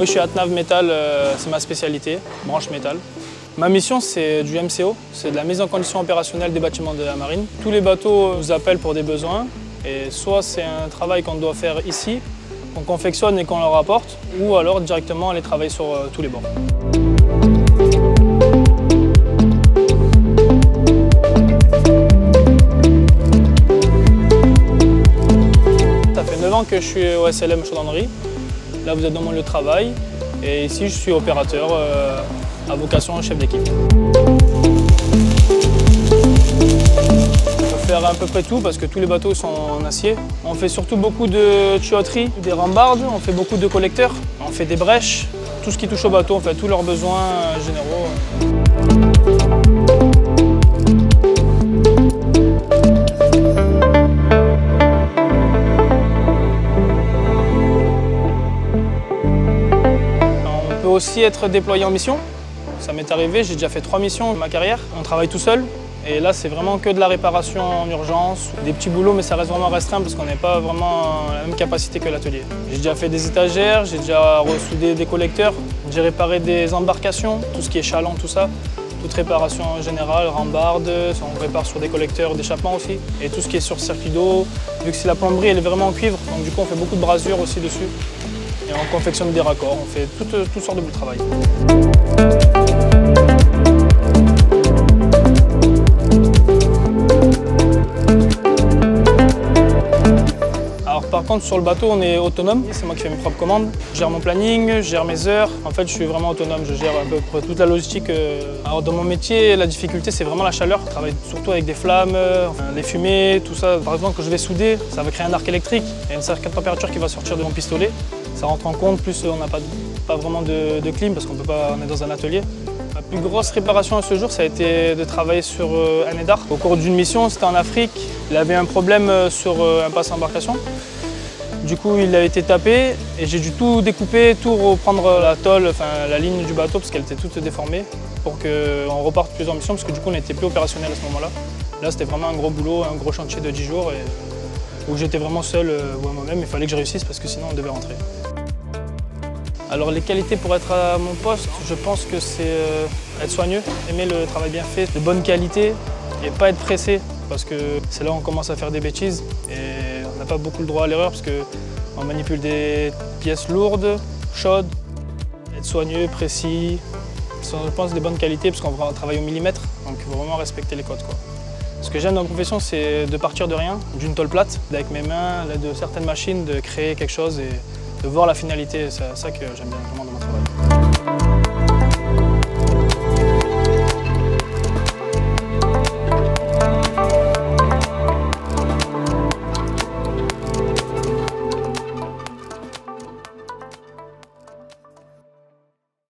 je suis Atnav Métal, c'est ma spécialité, branche métal. Ma mission, c'est du MCO, c'est de la mise en condition opérationnelle des bâtiments de la marine. Tous les bateaux nous appellent pour des besoins, et soit c'est un travail qu'on doit faire ici, qu'on confectionne et qu'on leur apporte, ou alors directement aller travailler sur tous les bords. Ça fait 9 ans que je suis au SLM Chaudronnerie. Là, vous êtes dans mon lieu de travail, et ici, je suis opérateur à vocation chef d'équipe. On peut faire à peu près tout parce que tous les bateaux sont en acier. On fait surtout beaucoup de tuyauterie, des rambardes, on fait beaucoup de collecteurs, on fait des brèches, tout ce qui touche au bateau, on fait tous leurs besoins généraux. On peut aussi être déployé en mission. Ça m'est arrivé, j'ai déjà fait 3 missions de ma carrière. On travaille tout seul et là c'est vraiment que de la réparation en urgence, des petits boulots mais ça reste vraiment restreint parce qu'on n'est pas vraiment à la même capacité que l'atelier. J'ai déjà fait des étagères, j'ai déjà ressoudé des collecteurs, j'ai réparé des embarcations, tout ce qui est chaland, tout ça. Toute réparation générale, rambarde, on répare sur des collecteurs d'échappement aussi. Et tout ce qui est sur circuit d'eau, vu que c'est la plomberie, elle est vraiment en cuivre, donc du coup on fait beaucoup de brasures aussi dessus. Et on confectionne des raccords, on fait toutes sortes de bouts de travail. Alors par contre sur le bateau on est autonome, c'est moi qui fais mes propres commandes. Je gère mon planning, je gère mes heures. En fait je suis vraiment autonome, je gère à peu près toute la logistique. Alors dans mon métier la difficulté c'est vraiment la chaleur. Je travaille surtout avec des flammes, des fumées, tout ça. Par exemple quand je vais souder, ça va créer un arc électrique. Il y a une certaine température qui va sortir de mon pistolet. Ça rentre en compte, plus on n'a pas vraiment de clim parce qu'on est dans un atelier. La plus grosse réparation à ce jour, ça a été de travailler sur un édard. Au cours d'une mission, c'était en Afrique, il avait un problème sur un passe embarcation. Du coup, il a été tapé et j'ai dû tout découper, tout reprendre la tôle, enfin la ligne du bateau parce qu'elle était toute déformée pour qu'on reparte plus en mission parce que du coup, on n'était plus opérationnel à ce moment-là. Là, c'était vraiment un gros boulot, un gros chantier de 10 jours où j'étais vraiment seul moi-même. Il fallait que je réussisse parce que sinon, on devait rentrer. Alors les qualités pour être à mon poste, je pense que c'est être soigneux, aimer le travail bien fait, de bonne qualité et pas être pressé parce que c'est là où on commence à faire des bêtises et on n'a pas beaucoup le droit à l'erreur parce qu'on manipule des pièces lourdes, chaudes, être soigneux, précis, je pense des bonnes qualités parce qu'on travaille au millimètre, donc il faut vraiment respecter les codes, quoi. Ce que j'aime dans la profession, c'est de partir de rien, d'une tôle plate, avec mes mains, de certaines machines, de créer quelque chose et de voir la finalité, c'est ça que j'aime bien vraiment dans mon travail.